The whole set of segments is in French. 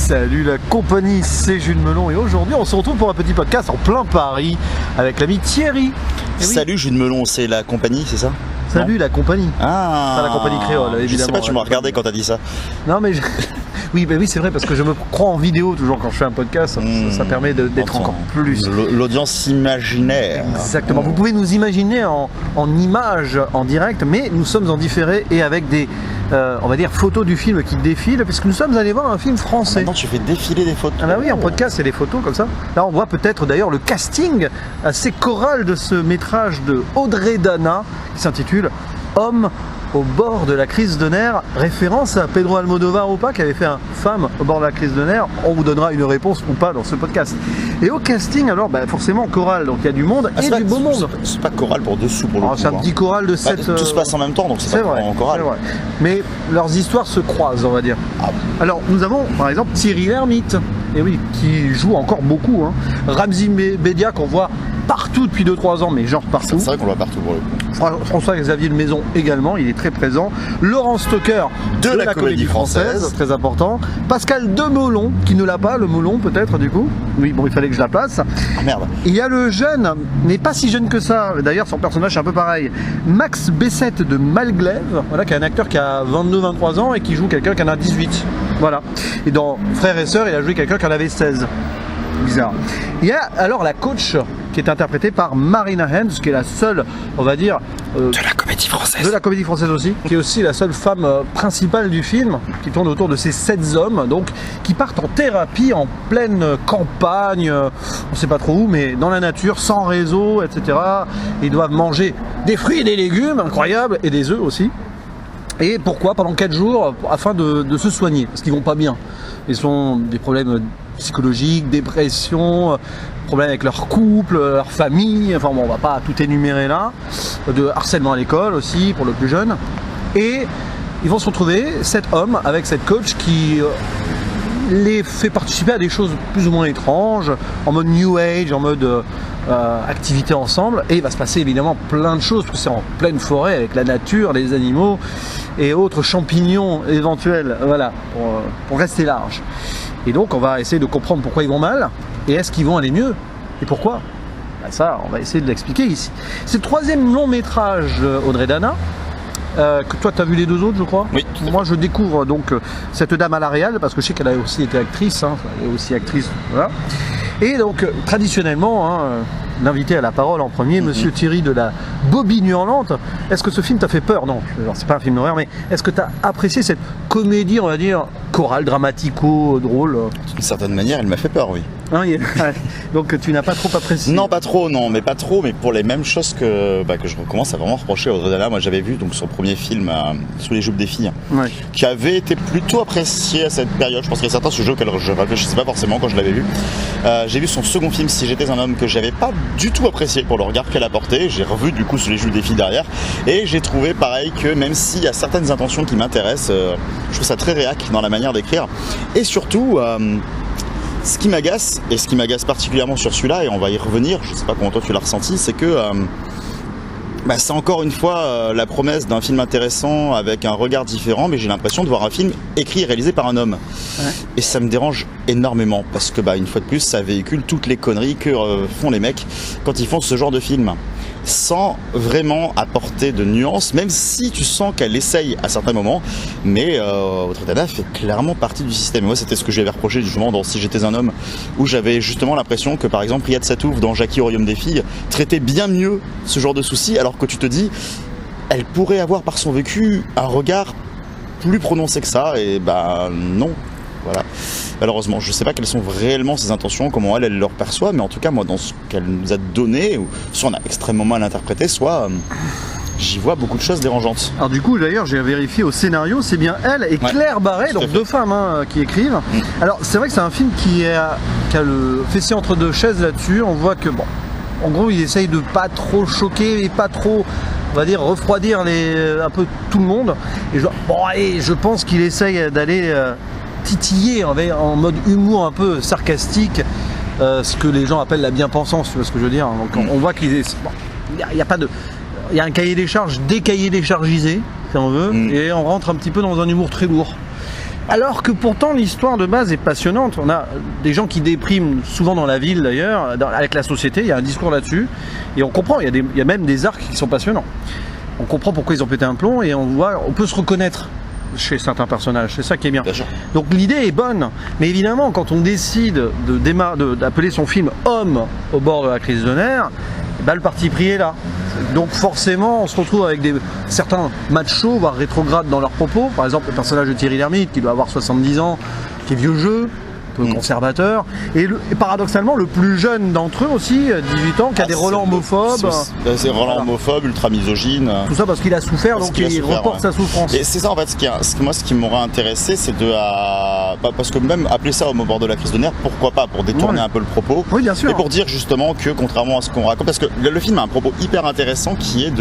Salut la compagnie, c'est Jules Melon et aujourd'hui on se retrouve pour un petit podcast en plein Paris avec l'ami Thierry. Salut Jules Melon, c'est la compagnie, c'est ça? Salut la compagnie. Ah, pas la compagnie créole, évidemment. Je sais pas, tu m'as regardé quand t'as dit ça. Non mais oui, bah oui, c'est vrai parce que je me prends en vidéo toujours quand je fais un podcast, ça permet d'être encore plus. L'audience imaginaire. Exactement. Vous pouvez nous imaginer en images, en direct, mais nous sommes en différé et avec des, on va dire, photos du film qui défilent, puisque nous sommes allés voir un film français. Maintenant, tu fais défiler des photos. Ah bah oui, en podcast, c'est des photos comme ça. Là, on voit peut-être d'ailleurs le casting assez choral de ce métrage de Audrey Dana qui s'intitule Homme au bord de la crise de nerfs, référence à Pedro Almodovar ou pas, qui avait fait un Femme au bord de la crise de nerfs. On vous donnera une réponse ou pas dans ce podcast. Et au casting, alors forcément choral, donc il y a du monde et du beau monde. C'est pas choral pour dessous pour le coup. C'est un petit choral de 7... Tout se passe en même temps, donc c'est pas vrai, en choral. C'est vrai. Mais leurs histoires se croisent, on va dire. Ah bon. Alors nous avons par exemple Thierry Lhermitte, et oui, qui joue encore beaucoup. Ramzy Bedia qu'on voit partout depuis 2-3 ans, mais genre partout. C'est vrai qu'on le voit partout pour le coup. François-Xavier de Maison également, il est très présent. Laurent Stocker de la Comédie Française, très important. Pascal Demolon, qui ne l'a pas, le Molon peut-être du coup. Oui, bon, il fallait que je la place. Ah, merde. Il y a le jeune, mais pas si jeune que ça, d'ailleurs son personnage est un peu pareil, Max Bessette de Malglaive, voilà, qui est un acteur qui a 22-23 ans et qui joue quelqu'un qui en a 18. Voilà. Et dans Frères et Sœurs, il a joué quelqu'un qui en avait 16. Bizarre. Il y a alors la coach qui est interprétée par Marina Hens, qui est la seule, on va dire... de la Comédie Française. De la Comédie Française aussi, qui est aussi la seule femme principale du film, qui tourne autour de ces 7 hommes, donc, qui partent en thérapie en pleine campagne, on ne sait pas trop où, mais dans la nature, sans réseau, etc. Ils doivent manger des fruits et des légumes, incroyable, et des œufs aussi. Et pourquoi? Pendant 4 jours, afin de se soigner, parce qu'ils vont pas bien. Ils ont des problèmes psychologiques, dépression, problèmes avec leur couple, leur famille, enfin bon, on va pas tout énumérer là, de harcèlement à l'école aussi pour le plus jeune. Et ils vont se retrouver, 7 hommes, avec cette coach qui les fait participer à des choses plus ou moins étranges, en mode New Age, en mode activité ensemble, et il va se passer évidemment plein de choses, parce que c'est en pleine forêt avec la nature, les animaux et autres champignons éventuels, voilà, pour rester large. Et donc on va essayer de comprendre pourquoi ils vont mal, et est-ce qu'ils vont aller mieux, et pourquoi. Ça, on va essayer de l'expliquer ici. C'est le 3e long métrage d'Audrey Dana. Que toi tu as vu les 2 autres, je crois. Oui. Moi je découvre donc cette dame à la réal, parce que je sais qu'elle a aussi été actrice, elle est aussi actrice, voilà. Et donc traditionnellement, l'invité à la parole en premier, monsieur Thierry de la Bobine Hurlante. Est-ce que ce film t'a fait peur? Non, c'est pas un film d'horreur, mais est-ce que tu as apprécié cette comédie, on va dire, chorale, dramatico, drôle? D'une certaine manière, elle m'a fait peur, oui. Donc tu n'as pas trop apprécié? Non, pas trop, mais pour les mêmes choses que je recommence à vraiment reprocher à Audrey Dana. Moi j'avais vu donc son premier film, Sous les jupes des filles, qui avait été plutôt apprécié à cette période. Je pense qu'il y a certains sujets auxquels je réfléchissais pas forcément quand je l'avais vu. J'ai vu son second film, Si j'étais un homme, que j'avais pas du tout apprécié pour le regard qu'elle apportait. J'ai revu du coup Sous les jupes des filles derrière, et j'ai trouvé pareil que même s'il y a certaines intentions qui m'intéressent, je trouve ça très réac dans la manière d'écrire. Et surtout, ce qui m'agace, et ce qui m'agace particulièrement sur celui-là, et on va y revenir, je sais pas comment toi tu l'as ressenti, c'est que c'est encore une fois la promesse d'un film intéressant avec un regard différent, mais j'ai l'impression de voir un film écrit et réalisé par un homme. Ouais. Et ça me dérange énormément, parce que une fois de plus, ça véhicule toutes les conneries que font les mecs quand ils font ce genre de film, sans vraiment apporter de nuances, même si tu sens qu'elle essaye à certains moments, mais Audrey Dana fait clairement partie du système. Et moi, c'était ce que j'avais reproché justement dans Si j'étais un homme, où j'avais justement l'impression que par exemple Riyad Satouf dans Jackie au royaume des filles traitait bien mieux ce genre de soucis, alors que tu te dis, elle pourrait avoir par son vécu un regard plus prononcé que ça, et non. Voilà. Malheureusement, je ne sais pas quelles sont réellement ses intentions, comment elle le perçoit, mais en tout cas, moi, dans ce qu'elle nous a donné, soit on a extrêmement mal interprété, soit j'y vois beaucoup de choses dérangeantes. Alors du coup, d'ailleurs, j'ai vérifié au scénario, c'est bien elle et Claire Barré, donc 2 femmes qui écrivent. Alors c'est vrai que c'est un film qui a le fessier entre 2 chaises là-dessus. On voit que, en gros, il essaye de pas trop choquer et pas trop, on va dire, refroidir un peu tout le monde. Et je pense qu'il essaye d'aller titiller en mode humour un peu sarcastique, ce que les gens appellent la bien-pensance, tu vois ce que je veux dire. Donc on voit qu'il y a pas de... Il y a un cahier des charges décahier des chargisé, si on veut, et on rentre un petit peu dans un humour très lourd. Alors que pourtant l'histoire de base est passionnante. On a des gens qui dépriment souvent dans la ville d'ailleurs, avec la société, il y a un discours là-dessus. Et on comprend, il y a même des arcs qui sont passionnants. On comprend pourquoi ils ont pété un plomb et on peut se reconnaître chez certains personnages, c'est ça qui est bien. Donc l'idée est bonne, mais évidemment quand on décide d'appeler son film Homme au bord de la crise de nerfs, le parti pris est là. Donc forcément on se retrouve avec certains machos, voire rétrogrades dans leurs propos. Par exemple le personnage de Thierry Lhermitte qui doit avoir 70 ans, qui est vieux jeu, un peu conservateur, et paradoxalement le plus jeune d'entre eux aussi, 18 ans, qui a des relents homophobes. C'est relents homophobes, ultra misogynes. Tout ça parce qu'il a souffert, donc il reporte sa souffrance. Et c'est ça en fait, ce qui m'aurait intéressé, c'est parce que même appeler ça Homme au bord de la crise de nerfs, pourquoi pas, pour détourner un peu le propos. Oui, bien sûr. Et pour dire justement que contrairement à ce qu'on raconte, parce que le film a un propos hyper intéressant qui est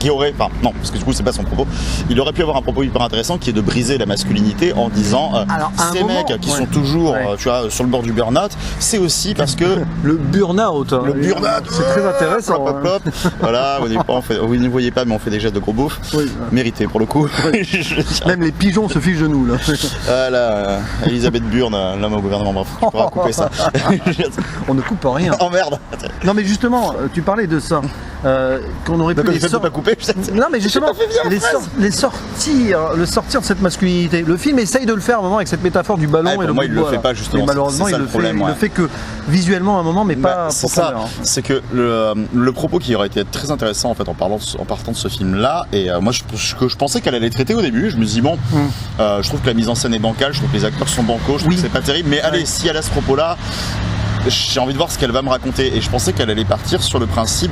parce que du coup c'est pas son propos, il aurait pu avoir un propos hyper intéressant qui est de briser la masculinité en disant ces mecs qui sont toujours tu vois, sur le bord du burn-out, c'est aussi parce que le burn-out, c'est très intéressant. Voilà, vous ne voyez pas mais on fait des gestes de gros beauf, mérité pour le coup. Même les pigeons se fichent de nous là. Voilà, Elisabeth Burn, l'homme au gouvernement, bref, tu pourras couper ça. On ne coupe rien. Oh merde. Non mais justement, tu parlais de ça, qu'on aurait pu pas couper. Non mais justement, le sortir de cette masculinité. Le film essaye de le faire à un moment avec cette métaphore du ballon et le bout de bois. Il le fait pas justement. Et malheureusement, il le fait que visuellement à un moment, mais pas c'est ça. C'est que le propos qui aurait été très intéressant en fait en partant de ce film-là, et moi je pensais qu'elle allait traiter au début. Je me dis je trouve que la mise en scène est bancale, je trouve que les acteurs sont bancaux, je trouve que c'est pas terrible. Mais allez, si elle a ce propos-là, j'ai envie de voir ce qu'elle va me raconter. Et je pensais qu'elle allait partir sur le principe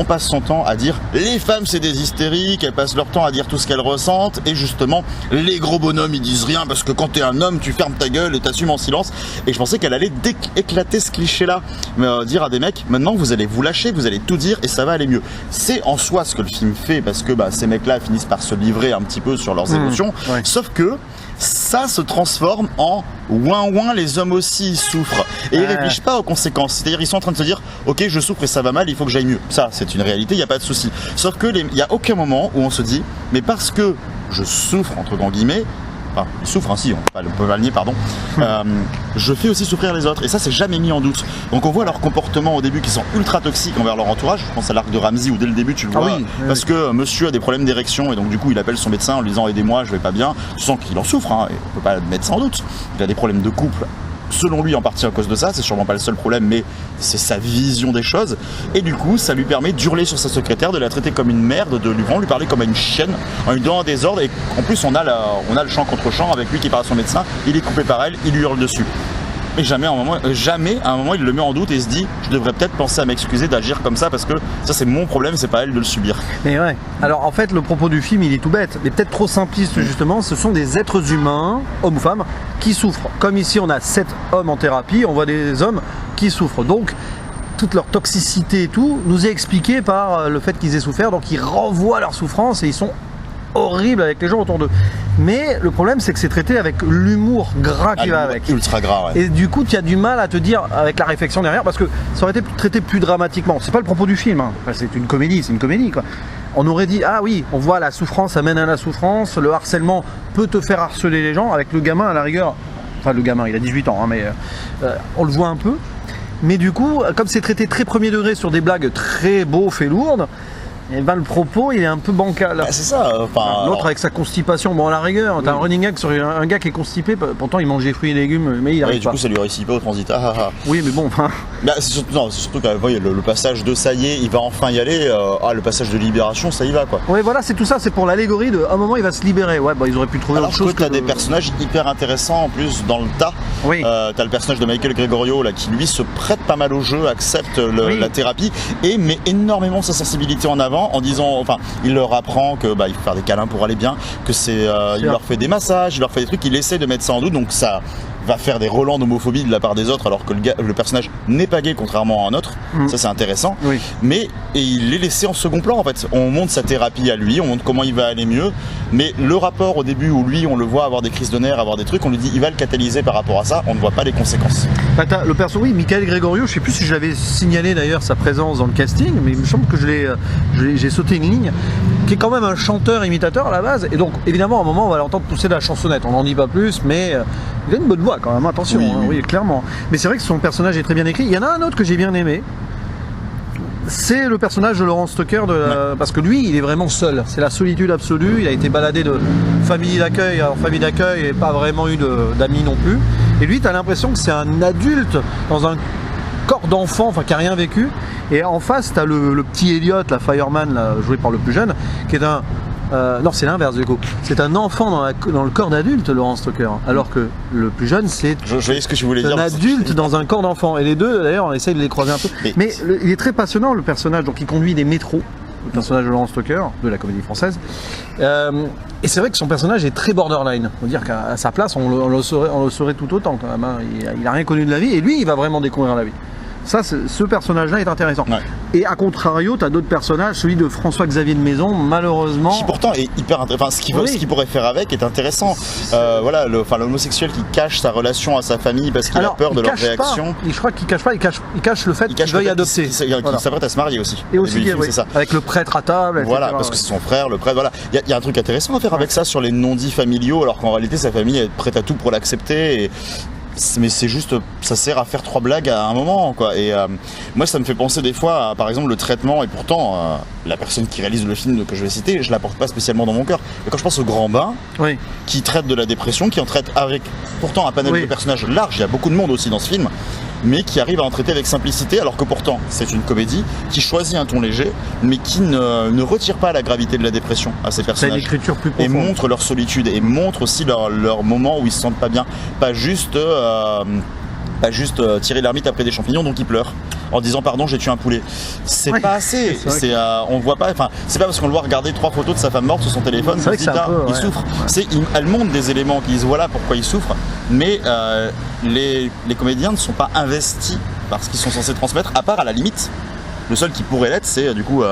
on passe son temps à dire les femmes c'est des hystériques, elles passent leur temps à dire tout ce qu'elles ressentent, et justement les gros bonhommes ils disent rien parce que quand t'es un homme tu fermes ta gueule et t'assumes en silence. Et je pensais qu'elle allait éclater ce cliché là, dire à des mecs maintenant vous allez vous lâcher, vous allez tout dire et ça va aller mieux. C'est en soi ce que le film fait parce que ces mecs là finissent par se livrer un petit peu sur leurs émotions, sauf que ça se transforme en ouin les hommes aussi ils souffrent et ils réfléchissent pas aux conséquences, c'est-à-dire ils sont en train de se dire ok je souffre et ça va mal, il faut que j'aille mieux. Ça c'est une réalité, il n'y a pas de souci. Sauf que il n'y a aucun moment où on se dit mais parce que je souffre entre grands guillemets, ils souffrent ainsi, on peut pas le nier, pardon. Je fais aussi souffrir les autres et ça c'est jamais mis en doute. Donc on voit leurs comportements au début qui sont ultra toxiques envers leur entourage. Je pense à l'arc de Ramsey où dès le début tu le vois parce que monsieur a des problèmes d'érection et donc du coup il appelle son médecin en lui disant aidez-moi, je vais pas bien. Tu sens qu'il en souffre, et on peut pas le mettre sans doute. Il a des problèmes de couple. Selon lui en partie à cause de ça, c'est sûrement pas le seul problème mais c'est sa vision des choses et du coup ça lui permet d'hurler sur sa secrétaire, de la traiter comme une merde, de lui parler comme à une chienne en lui donnant des ordres et en plus on a le champ contre champ avec lui qui parle à son médecin, il est coupé par elle, il lui hurle dessus. Et jamais à un moment il le met en doute et il se dit je devrais peut-être penser à m'excuser d'agir comme ça parce que ça c'est mon problème, c'est pas elle de le subir. Mais ouais, alors en fait le propos du film il est tout bête, mais peut-être trop simpliste justement, ce sont des êtres humains, hommes ou femmes, qui souffrent. Comme ici on a 7 hommes en thérapie, on voit des hommes qui souffrent. Donc toute leur toxicité et tout nous est expliqué par le fait qu'ils aient souffert, donc ils renvoient leur souffrance et ils sont horribles avec les gens autour d'eux. Mais le problème c'est que c'est traité avec l'humour gras qui va avec. Ultra gras, Et du coup tu as du mal à te dire avec la réflexion derrière parce que ça aurait été traité plus dramatiquement. C'est pas le propos du film, Enfin, c'est une comédie quoi. On aurait dit ah oui, on voit la souffrance amène à la souffrance, le harcèlement peut te faire harceler les gens avec le gamin à la rigueur. Enfin le gamin il a 18 ans mais on le voit un peu. Mais du coup comme c'est traité très premier degré sur des blagues très beaufs et lourdes, et le propos il est un peu bancal. C'est ça. L'autre avec sa constipation, bon à la rigueur, t'as un running gag sur un gars qui est constipé, pourtant il mange des fruits et légumes, mais il arrive pas. Du coup ça lui réussit pas au transit. Oui mais bon. C'est surtout que le passage de ça y est, il va enfin y aller. Le passage de libération, ça y va quoi. Oui voilà, c'est tout ça, c'est pour l'allégorie de à un moment il va se libérer. Ouais ils auraient pu trouver autre chose. T'as des personnages hyper intéressants en plus dans le tas. Oui. T'as le personnage de Michael Gregorio là qui lui se prête pas mal au jeu, accepte la thérapie et met énormément sa sensibilité en avant en disant, il leur apprend que il faut faire des câlins pour aller bien, que il leur fait des massages, il leur fait des trucs, il essaie de mettre ça en doute, donc ça va faire des relents d'homophobie de la part des autres alors que le personnage n'est pas gay contrairement à un autre. Ça c'est intéressant. Mais il est laissé en second plan en fait. On montre sa thérapie à lui, on montre comment il va aller mieux, mais le rapport au début où lui on le voit avoir des crises de nerfs, avoir des trucs, on lui dit il va le catalyser par rapport à ça, on ne voit pas les conséquences. Le perso, Michael Gregorio, je sais plus si je l'avais signalé d'ailleurs sa présence dans le casting, mais il me semble que j'ai sauté une ligne. qui est quand même un chanteur-imitateur à la base. Et donc, évidemment, à un moment, on va l'entendre pousser de la chansonnette. On n'en dit pas plus, mais il a une bonne voix quand même, attention, oui, clairement. Mais c'est vrai que son personnage est très bien écrit. Il y en a un autre que j'ai bien aimé. C'est le personnage de Laurence Tucker, parce que lui, il est vraiment seul. C'est la solitude absolue. Il a été baladé de famille d'accueil en famille d'accueil et pas vraiment eu d'amis non plus. Et lui, tu as l'impression que c'est un adulte dans un corps d'enfant, enfin qui n'a rien vécu. Et en face, tu as le petit Elliot, la fireman, là, joué par le plus jeune, qui est un... non, c'est l'inverse du coup. C'est un enfant dans le corps d'adulte, Laurence Tucker. Alors que le plus jeune, c'est je voyais ce que tu voulais dire, un adulte dans un corps d'enfant. Et les deux, d'ailleurs, on essaye de les croiser un peu. Mais il est très passionnant, le personnage. Donc il conduit des métros, le personnage de Laurence Tucker, de la Comédie Française. Et c'est vrai que son personnage est très borderline. On va dire qu'à sa place, on le saurait tout autant quand même. Hein. Il n'a rien connu de la vie. Et lui, il va vraiment découvrir la vie. Ça, ce personnage-là est intéressant. Ouais. Et à contrario, tu as d'autres personnages, celui de François-Xavier de Maison, malheureusement... Qui pourtant est hyper intéressant. Enfin, ce qu'il pourrait faire avec est intéressant. Voilà, l'homosexuel qui cache sa relation à sa famille parce qu'il a peur de leur réaction. Je crois qu'il cache pas, il cache le fait qu'il veuille adopter. Qu'il s'apprête à se marier aussi. Et aussi, oui, ça. Avec le prêtre à table, etc. Voilà, parce que c'est son frère, le prêtre, voilà. Il y a un truc intéressant à faire avec ça sur les non-dits familiaux, alors qu'en réalité, sa famille est prête à tout pour l'accepter. Mais c'est juste, ça sert à faire 3 blagues à un moment, quoi. Et moi, ça me fait penser des fois à, par exemple, le traitement. Et pourtant, la personne qui réalise le film que je vais citer, je la porte pas spécialement dans mon cœur. Mais quand je pense au Grand Bain, qui traite de la dépression, qui en traite avec pourtant un panel de personnages large, il y a beaucoup de monde aussi dans ce film, mais qui arrive à en traiter avec simplicité, alors que pourtant c'est une comédie qui choisit un ton léger, mais qui ne retire pas la gravité de la dépression à ces personnages. C'est une écriture plus profonde. Et montre leur solitude, et montre aussi leur moment où ils se sentent pas bien. Pas juste tirer l'ermite après des champignons, donc ils pleurent en disant pardon, j'ai tué un poulet. C'est pas assez. On voit pas. Enfin, c'est pas parce qu'on le voit regarder 3 photos de sa femme morte sur son téléphone qu'il il souffre. Elle montre des éléments qui disent voilà pourquoi il souffre, mais les comédiens ne sont pas investis par ce qu'ils sont censés transmettre, à part à la limite. Le seul qui pourrait l'être, c'est du coup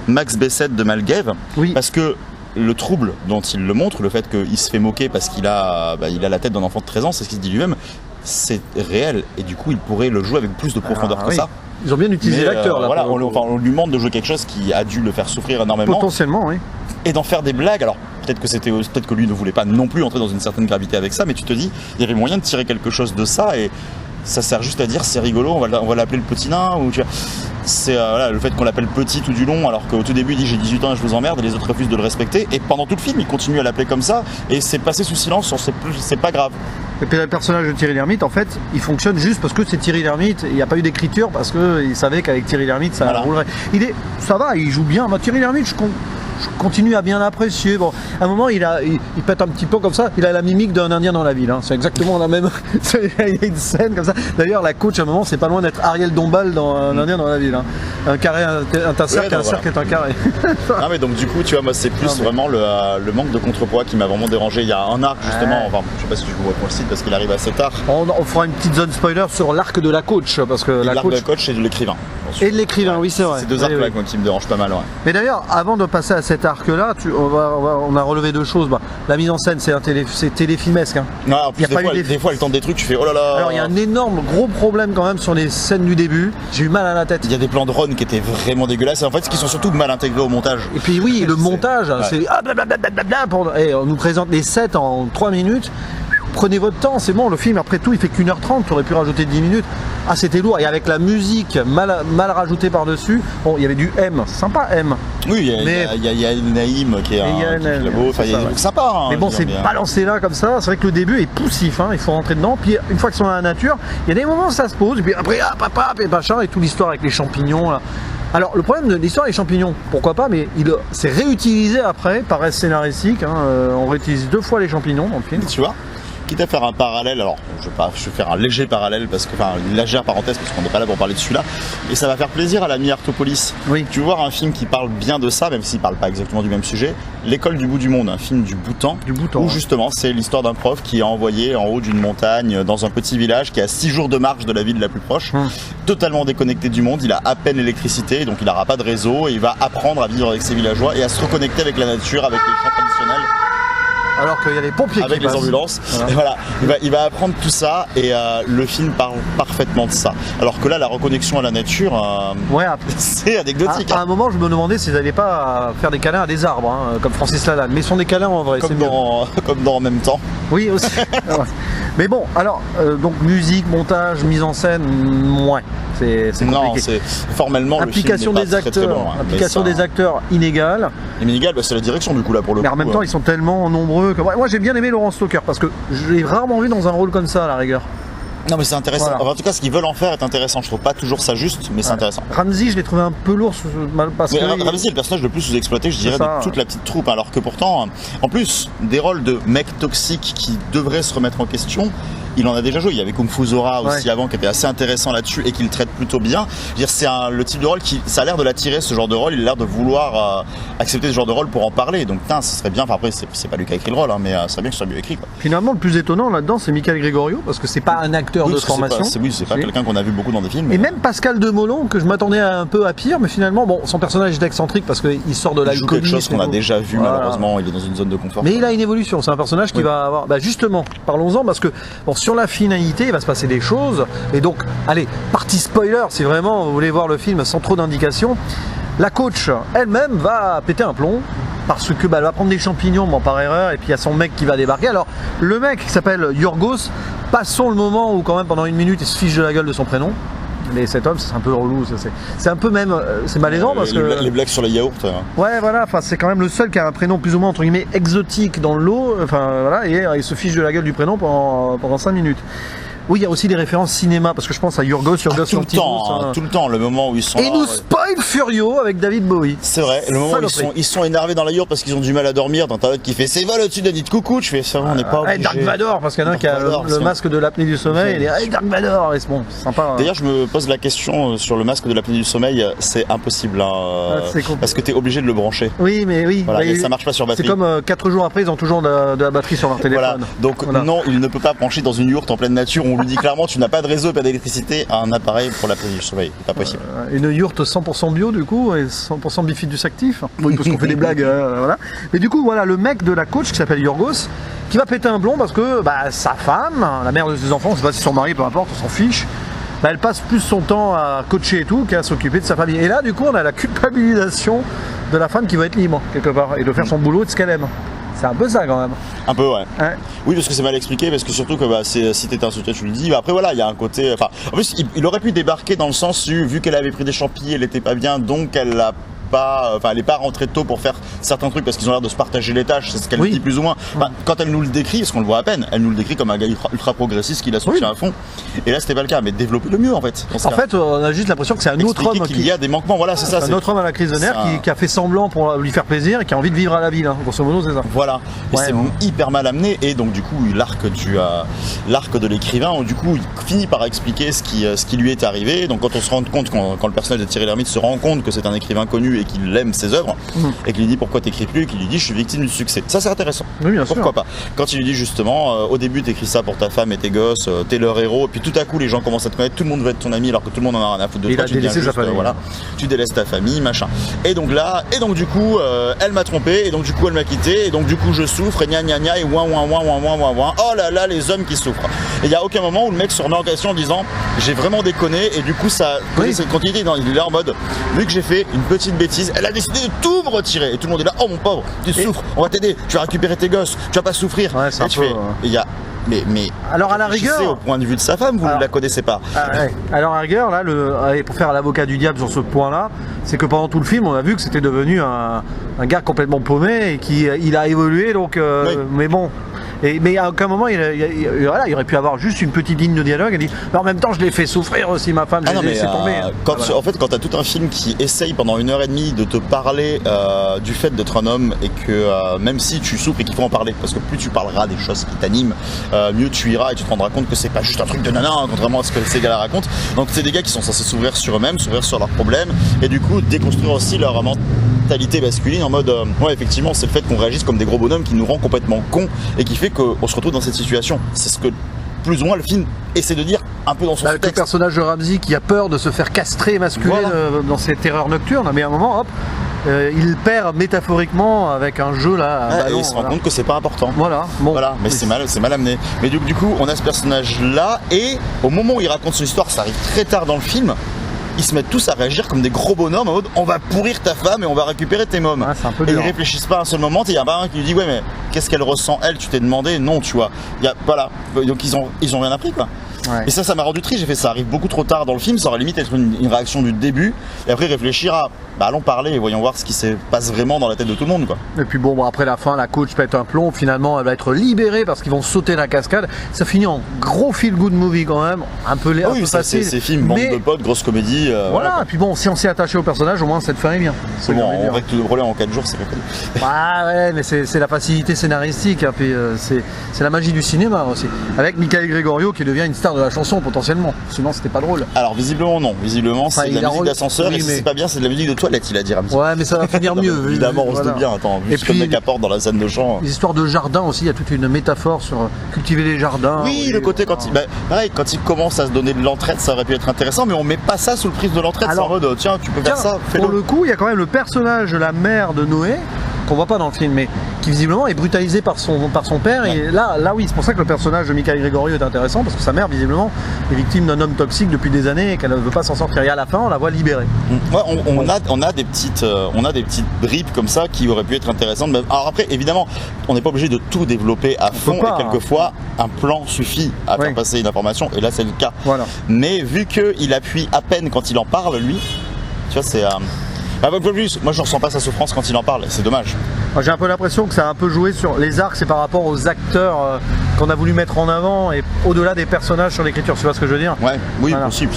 Max Bessette de Malguève, parce que le trouble dont il le montre, le fait qu'il se fait moquer parce qu'il a la tête d'un enfant de 13 ans, c'est ce qu'il se dit lui-même, c'est réel, et du coup il pourrait le jouer avec plus de profondeur que ça. Ils ont bien utilisé l'acteur là. Voilà, on lui demande de jouer quelque chose qui a dû le faire souffrir énormément. Potentiellement, oui. Et d'en faire des blagues. Alors peut-être que lui ne voulait pas non plus entrer dans une certaine gravité avec ça, mais tu te dis, il y avait moyen de tirer quelque chose de ça, et ça sert juste à dire c'est rigolo, on va l'appeler le petit nain, ou tu vois. C'est le fait qu'on l'appelle petit tout du long, alors qu'au tout début il dit j'ai 18 ans et je vous emmerde, et les autres refusent de le respecter, et pendant tout le film il continue à l'appeler comme ça, et c'est passé sous silence, c'est pas grave. Et puis le personnage de Thierry Lhermitte, en fait, il fonctionne juste parce que c'est Thierry Lhermitte. Il n'y a pas eu d'écriture parce qu'il savait qu'avec Thierry Lhermitte, ça roulerait. Ça va, il joue bien. Thierry Lhermitte, je continue à bien l'apprécier. Bon, à un moment, il pète un petit peu comme ça. Il a la mimique d'un Indien dans la ville. Hein. C'est exactement la même. Il y a une scène comme ça. D'ailleurs, la coach, à un moment, c'est pas loin d'être Ariel Dombal dans un Indien dans la ville. Hein. Un carré, un cercle, un cercle est un carré. Non, mais donc, du coup, tu vois, moi, c'est plus vraiment le manque de contrepoids qui m'a vraiment dérangé. Il y a un arc, justement. Enfin, je sais pas si tu vois qu'on le cite parce qu'il arrive assez tard. On fera une petite zone spoiler sur l'arc de la coach. Parce que l'arc de la coach et de l'écrivain. Et de l'écrivain, oui, c'est vrai. C'est 2 arcs-là qui me dérangent pas mal. Mais d'ailleurs, avant de passer à cet arc-là, on a relevé 2 choses. La mise en scène, c'est téléfilmesque. Hein. Non, en plus, des fois, elle tente des trucs, tu fais oh là là. Alors, il y a un énorme gros problème quand même sur les scènes du début. J'ai eu mal à la tête. Il y a des plans de Ron qui étaient vraiment dégueulasses, et en fait, qui sont surtout mal intégrés au montage. Et puis, oui, le montage, c'est blablabla. Et on nous présente les sets en 3 minutes. Prenez votre temps, c'est bon, le film après tout il fait qu'1h30, tu aurais pu rajouter 10 minutes. Ah, c'était lourd, et avec la musique mal rajoutée par-dessus, bon, il y avait du M, sympa M. Oui, il y a Naïm qui est beau, il y a des trucs sympas. Hein, mais bon, c'est balancé là comme ça, c'est vrai que le début est poussif, hein, il faut rentrer dedans, puis une fois qu'ils sont dans la nature, il y a des moments où ça se pose, et puis après, et machin, et toute l'histoire avec les champignons là. Alors le problème de l'histoire des champignons, pourquoi pas, mais c'est réutilisé après par reste scénaristique, hein, on réutilise 2 fois les champignons dans le film. Tu vois, quitte à faire un parallèle, alors je vais faire un léger parallèle, une légère parenthèse parce qu'on n'est pas là pour parler de celui-là, et ça va faire plaisir à l'ami Artopolis. Oui. Tu veux voir un film qui parle bien de ça, même s'il parle pas exactement du même sujet, L'école du bout du monde, un film du Bhoutan, où justement c'est l'histoire d'un prof qui est envoyé en haut d'une montagne dans un petit village qui est à 6 jours de marche de la ville la plus proche, totalement déconnecté du monde, il a à peine l'électricité, donc il n'aura pas de réseau, et il va apprendre à vivre avec ses villageois et à se reconnecter avec la nature, avec les chants traditionnels. alors qu'il y a les pompiers avec qui les passent. ambulances. Voilà. Et voilà, il va apprendre tout ça et le film parle parfaitement de ça. Alors que là, la reconnexion à la nature, Ouais, c'est anecdotique. à un moment, je me demandais s'ils n'allaient pas faire des câlins à des arbres, hein, comme Francis Lalanne. Mais ils sont des câlins en vrai, c'est mieux. Comme dans En même temps. Oui, aussi. Ouais. Mais bon, alors, donc musique, montage, mise en scène, ouais, c'est compliqué. Non, c'est formellement Implication le film des n'est pas acteurs, très bon, hein, implication mais des acteurs inégale. inégal, c'est la direction du coup là pour le Mais coup. en même temps, ils sont tellement nombreux que moi j'ai bien aimé Laurent Stoker parce que je l'ai rarement vu dans un rôle comme ça à la rigueur. Non mais c'est intéressant. Voilà. Enfin, en tout cas, ce qu'ils veulent en faire est intéressant. Je trouve pas toujours ça juste, mais c'est intéressant. Ramsey, je l'ai trouvé un peu lourd parce Mais que Ramsey est le personnage le plus sous-exploité, je dirais, ça. de toute la petite troupe. Alors que pourtant, en plus, des rôles de mecs toxiques qui devraient se remettre en question, il en a déjà joué. Il y avait Kung Fu Zora aussi avant qui était assez intéressant là-dessus et qui le traite plutôt bien. Je veux dire, c'est le type de rôle qui, ça a l'air de l'attirer ce genre de rôle. Il a l'air de vouloir accepter ce genre de rôle pour en parler. Donc, putain, ce serait bien. Enfin, après, c'est pas lui qui a écrit le rôle, hein, mais ça serait bien que ce soit mieux écrit. Quoi. Finalement, le plus étonnant là-dedans, c'est Michael Gregorio parce que c'est pas un acteur de formation. C'est pas quelqu'un qu'on a vu beaucoup dans des films. Et même Pascal Demolon, que je m'attendais un peu à pire, mais finalement, bon, son personnage est excentrique parce qu'il sort de il joue quelque l'alcoolisme. chose qu'on a déjà vu, Voilà. malheureusement. Il est dans une zone de confort. Mais il a une évolution, c'est un personnage qui va avoir... Bah justement, parlons-en, parce que bon, sur la finalité, il va se passer des choses. Et donc, allez, partie spoiler, si vraiment vous voulez voir le film sans trop d'indications. La coach elle-même va péter un plomb, parce que elle va prendre des champignons par erreur, et puis il y a son mec qui va débarquer. Alors, le mec qui s'appelle Yorgos, passons le moment où quand même pendant une minute, il se fiche de la gueule de son prénom. Mais cet homme, c'est un peu relou, c'est un peu même, c'est malaisant parce que... Les blagues sur les yaourts. Ouais, voilà, enfin, c'est quand même le seul qui a un prénom plus ou moins entre guillemets exotique dans le lot, enfin voilà, et il se fiche de la gueule du prénom pendant 5 minutes. Oui, il y a aussi des références cinéma, parce que je pense à Yorgos tout le temps, le moment où ils sont et là, nous spoil Furio avec David Bowie. C'est vrai, le moment où ils sont énervés dans la yourte parce qu'ils ont du mal à dormir, dans ta note qui fait c'est vol au-dessus de dit coucou, je fais ça, on n'est pas obligé. Dark Vador, parce qu'il y en a un qui a le masque de l'apnée du sommeil, il est Dark Vador, et c'est bon, c'est sympa. D'ailleurs, je me pose la question sur le masque de l'apnée du sommeil, c'est impossible, parce que t'es obligé de le brancher. Oui, mais oui. Voilà, et ça marche pas sur batterie. C'est comme 4 jours après, ils ont toujours de la batterie sur leur téléphone. Voilà. Donc non, il ne peut pas brancher dans une yourte en pleine nature, on lui dit clairement tu n'as pas de réseau, pas d'électricité, un appareil pour l'apnée du sommeil, c'est pas possible. Une yourte 100% bio du coup, et 100% bifidus actif. Oui, parce qu'on fait des blagues, voilà. Mais du coup, voilà, le mec de la coach qui s'appelle Yorgos, qui va péter un plomb parce que sa femme, la mère de ses enfants, je sais pas si son mari, peu importe, on s'en fiche, elle passe plus son temps à coacher et tout qu'à s'occuper de sa famille. Et là, du coup, on a la culpabilisation de la femme qui va être libre, quelque part, et de faire son boulot de ce qu'elle aime. C'est un peu ça quand même. Un peu, ouais. Ouais. Oui, parce que c'est mal expliqué, parce que surtout que si t'étais un soutien, tu le dis. Après, voilà, il y a un côté. Enfin, en plus, il aurait pu débarquer dans le sens où, vu qu'elle avait pris des champignons, elle était pas bien, donc elle a pas, elle n'est pas rentrée tôt pour faire certains trucs parce qu'ils ont l'air de se partager les tâches, c'est ce qu'elle dit plus ou moins. Enfin, quand elle nous le décrit, parce qu'on le voit à peine, elle nous le décrit comme un gars ultra progressiste qui la soutient à fond. Et là, c'était pas le cas, mais développer le mieux en fait. En fait, on a juste l'impression que c'est un autre homme qu'il y a des manquements. Voilà, c'est ça. C'est un autre homme à la crise de nerfs qui a fait semblant pour lui faire plaisir et qui a envie de vivre à la ville. Hein. Grosso modo, c'est ça. Voilà. Et c'est hyper mal amené. Et donc, du coup, l'arc de l'écrivain, du coup, il finit par expliquer ce qui lui est arrivé. Donc, quand on se rend compte, quand le personnage de Thierry Lhermitte se rend compte que c'est un écrivain connu et qu'il aime ses œuvres, et qu'il lui dit pourquoi t'écris plus, et qu'il lui dit je suis victime du succès. Ça, c'est intéressant. Oui, bien pourquoi pas. Quand il lui dit justement, au début, t'écris ça pour ta femme et tes gosses, t'es leur héros, et puis tout à coup, les gens commencent à te connaître, tout le monde veut être ton ami, alors que tout le monde en a rien à foutre de toi. Tu délaisses sa famille. Voilà, tu délaisses ta famille, machin. Et donc du coup, elle m'a trompé, et donc du coup, elle m'a quitté, et donc du coup, je souffre, et gna gna gna, et ouin ouin ouin ouin ouin ouin ouin. Oh là là, les hommes qui souffrent. Et il y a aucun moment où le mec se remet en question en disant j'ai vraiment déconné, et du coup, ça cette continuité. Il est là en mode, vu que j'ai fait une petite bêtise, elle a décidé de tout me retirer. Et tout le monde est là, oh mon pauvre, tu souffres, on va t'aider, tu vas récupérer tes gosses, tu vas pas souffrir. Ouais, c'est un peu, il y a. Mais alors à la rigueur, au point de vue de sa femme, vous ne la connaissez pas. Alors à la rigueur, là, pour faire l'avocat du diable sur ce point-là, c'est que pendant tout le film, on a vu que c'était devenu un gars complètement paumé et qu'il a évolué. Donc, mais bon. Mais à aucun moment, il aurait pu avoir juste une petite ligne de dialogue et dit mais en même temps, je l'ai fait souffrir aussi, ma femme, j'ai laissé tomber. En fait, quand tu as tout un film qui essaye pendant 1h30 de te parler du fait d'être un homme et que même si tu souffres et qu'il faut en parler, parce que plus tu parleras des choses qui t'animent, mieux tu iras et tu te rendras compte que c'est pas juste un truc de nana, contrairement à ce que ces gars-là racontent. Donc, c'est des gars qui sont censés s'ouvrir sur eux-mêmes, s'ouvrir sur leurs problèmes et du coup, déconstruire aussi leur mentalité masculine en mode effectivement, c'est le fait qu'on réagisse comme des gros bonhommes qui nous rend complètement cons et qui fait qu'on se retrouve dans cette situation. C'est ce que plus ou moins le film essaie de dire un peu dans son texte. Le personnage de Ramsey qui a peur de se faire castrer masculin dans ses terreurs nocturnes, mais à un moment, hop, il perd métaphoriquement avec un jeu là. Et il se rend compte que c'est pas important. Voilà. Bon. Voilà, mais c'est mal amené. Mais du coup, on a ce personnage-là, et au moment où il raconte son histoire, ça arrive très tard dans le film. Ils se mettent tous à réagir comme des gros bonhommes en mode on va pourrir ta femme et on va récupérer tes mômes. Et ils réfléchissent pas un seul moment. Il y a un qui lui dit ouais mais qu'est-ce qu'elle ressent elle, tu t'es demandé? Non, tu vois. Voilà. Donc ils ont rien appris quoi. Ouais. Et ça m'a rendu triste, j'ai fait ça arrive beaucoup trop tard dans le film, ça aurait limite être une réaction du début, et après réfléchir à allons parler et voyons voir ce qui se passe vraiment dans la tête de tout le monde quoi. Et puis bon après la fin, la coach pète un plomb, finalement elle va être libérée parce qu'ils vont sauter la cascade, ça finit en gros feel good movie quand même, un peu facile. C'est film, bande de potes, grosse comédie. Voilà, et puis bon, si on s'est attaché au personnage, au moins cette fin est bien. C'est bon, on règle tout le problème en 4 jours, c'est pas cool. Ah ouais, mais c'est la facilité scénaristique, hein, puis c'est la magie du cinéma aussi. Avec Michael Gregorio qui devient une star de la chanson potentiellement, sinon c'était pas drôle. Alors visiblement non, visiblement c'est de la musique d'ascenseur, et si c'est pas bien c'est de la musique de toilette, il a dit Ramsey. Ouais mais ça va finir mieux. Évidemment on se doute bien, attends, vu ce que le mec apporte dans la scène de chant. Les histoires de jardin aussi, il y a toute une métaphore sur cultiver les jardins. Oui, le côté quand il commence à se donner de l'entraide, ça aurait pu être intéressant, mais on met pas ça sous le prisme de l'entraide, c'est en mode tiens tu peux faire ça, fais-le. Pour le coup il y a quand même le personnage de la mère de Noé, qu'on voit pas dans le film, mais qui visiblement est brutalisé par son père. Ouais. Et là oui, c'est pour ça que le personnage de Michael Gregorio est intéressant, parce que sa mère visiblement est victime d'un homme toxique depuis des années et qu'elle ne veut pas s'en sortir. Et à la fin, on la voit libérée. Ouais, on a des petites bribes comme ça qui auraient pu être intéressantes. Alors après, évidemment, on n'est pas obligé de tout développer à fond, et quelquefois un plan suffit à faire passer une information. Et là, c'est le cas. Voilà. Mais vu qu'il appuie à peine quand il en parle, lui, tu vois, c'est moi je ressens pas sa souffrance quand il en parle, c'est dommage. J'ai un peu l'impression que ça a un peu joué sur les arcs, c'est par rapport aux acteurs qu'on a voulu mettre en avant et au-delà des personnages sur l'écriture, tu vois ce que je veux dire? Ouais, oui, voilà. Possible.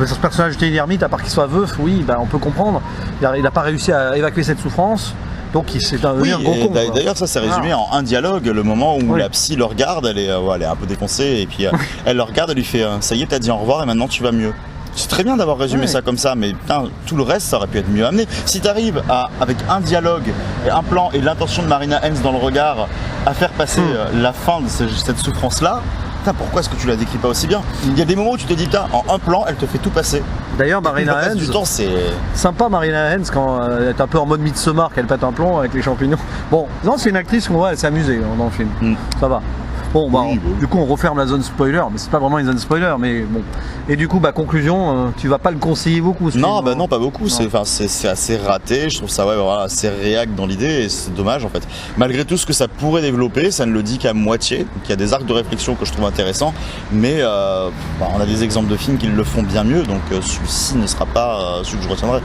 Ce personnage était une ermite, à part qu'il soit veuf, oui, on peut comprendre. Il n'a pas réussi à évacuer cette souffrance. Donc c'est un gros con. D'ailleurs ça s'est résumé en un dialogue, le moment où la psy le regarde, elle est un peu défoncée, et puis elle le regarde, elle lui fait ça y est, t'as dit au revoir et maintenant tu vas mieux. C'est très bien d'avoir résumé ça comme ça, mais putain, tout le reste ça aurait pu être mieux amené. Si t'arrives avec un dialogue, et un plan et l'intention de Marina Hens dans le regard à faire passer la fin de cette souffrance-là, putain, pourquoi est-ce que tu la décris pas aussi bien? Il y a des moments où tu te dis, putain, en un plan, elle te fait tout passer. D'ailleurs, Marina Hens, du temps, c'est sympa Marina Hens quand elle est un peu en mode Midsommar, qu'elle pète un plomb avec les champignons. Bon, non, c'est une actrice qu'on voit, elle s'est amusée dans le film. Ça va. Bon, du coup, on referme la zone spoiler, mais c'est pas vraiment une zone spoiler, mais bon. Et du coup, conclusion, tu vas pas le conseiller beaucoup. Non, non, pas beaucoup. C'est assez raté. Je trouve ça assez réac dans l'idée, et c'est dommage en fait. Malgré tout ce que ça pourrait développer, ça ne le dit qu'à moitié. Donc il y a des arcs de réflexion que je trouve intéressants, mais on a des exemples de films qui le font bien mieux, donc celui-ci ne sera pas celui que je retiendrai.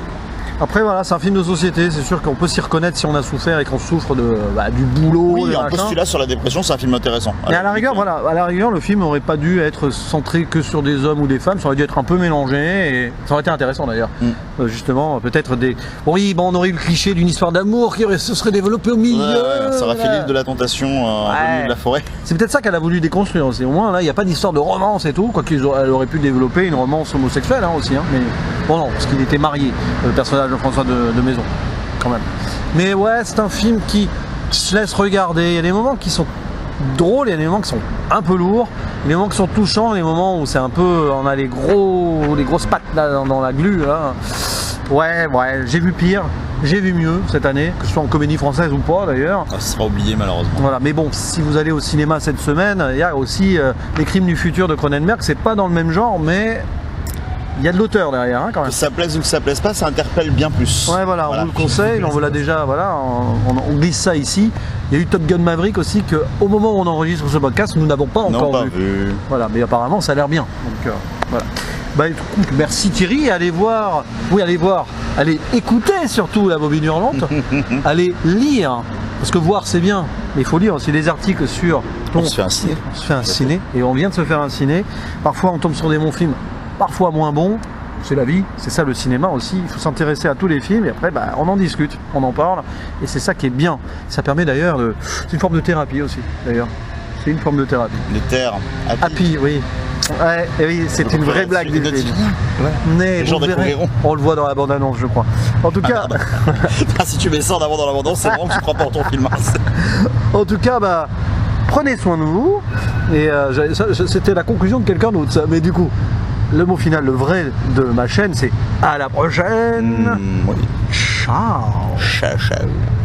Après voilà, c'est un film de société, c'est sûr qu'on peut s'y reconnaître si on a souffert et qu'on souffre du boulot. Oui, un postulat sur la dépression, c'est un film intéressant. Mais à la rigueur, le film n'aurait pas dû être centré que sur des hommes ou des femmes, ça aurait dû être un peu mélangé, et ça aurait été intéressant d'ailleurs. Justement, peut-être on aurait eu le cliché d'une histoire d'amour qui se serait développée au milieu. Ça aurait fait l'île de la tentation au milieu de la forêt. C'est peut-être ça qu'elle a voulu déconstruire aussi. Au moins là, il n'y a pas d'histoire de romance et tout, quoiqu'elle aurait pu développer une romance homosexuelle aussi. Mais bon non, parce qu'il était marié, le personnage de François de Maison, quand même. Mais ouais, c'est un film qui se laisse regarder. Il y a des moments qui sont drôles, il y a des moments qui sont un peu lourds, il y a des moments qui sont touchants, des moments où c'est un peu, on a les grosses pattes là, dans la glu là. Ouais, j'ai vu pire, j'ai vu mieux cette année, que ce soit en comédie française ou pas d'ailleurs. Ça sera oublié malheureusement. Voilà, mais bon, si vous allez au cinéma cette semaine, il y a aussi Les Crimes du futur de Cronenberg, c'est pas dans le même genre, mais il y a de l'auteur derrière quand même. Que ça plaise ou que ça plaise pas, ça interpelle bien plus. Ouais, voilà, on vous le conseille, on vous l'a déjà, on glisse ça ici. Il y a eu Top Gun Maverick aussi, qu'au moment où on enregistre ce podcast, nous n'avons pas encore vu. Voilà, mais apparemment ça a l'air bien. Donc voilà. Écoute, merci Thierry, allez écouter surtout la bobine hurlante, allez lire, parce que voir c'est bien, mais il faut lire aussi les articles sur... On se fait un ciné. On se fait un ciné, et on vient de se faire un ciné. Parfois on tombe sur des bons films, parfois moins bons, c'est la vie, c'est ça le cinéma aussi, il faut s'intéresser à tous les films et après on en discute, on en parle et c'est ça qui est bien. Ça permet d'ailleurs c'est une forme de thérapie aussi d'ailleurs, c'est une forme de thérapie. Les terres, happy, oui. Ouais, oui, c'est une vraie blague du film. Mais on le voit dans la bande-annonce, je crois. En tout cas, si tu mets ça en avant dans la bande-annonce, c'est vraiment que tu crois pas en ton film. En tout cas, prenez soin de vous. Et c'était la conclusion de quelqu'un d'autre, ça. Mais du coup, le mot final, le vrai de ma chaîne, c'est à la prochaine. Oui. Ciao. Ciao, ciao.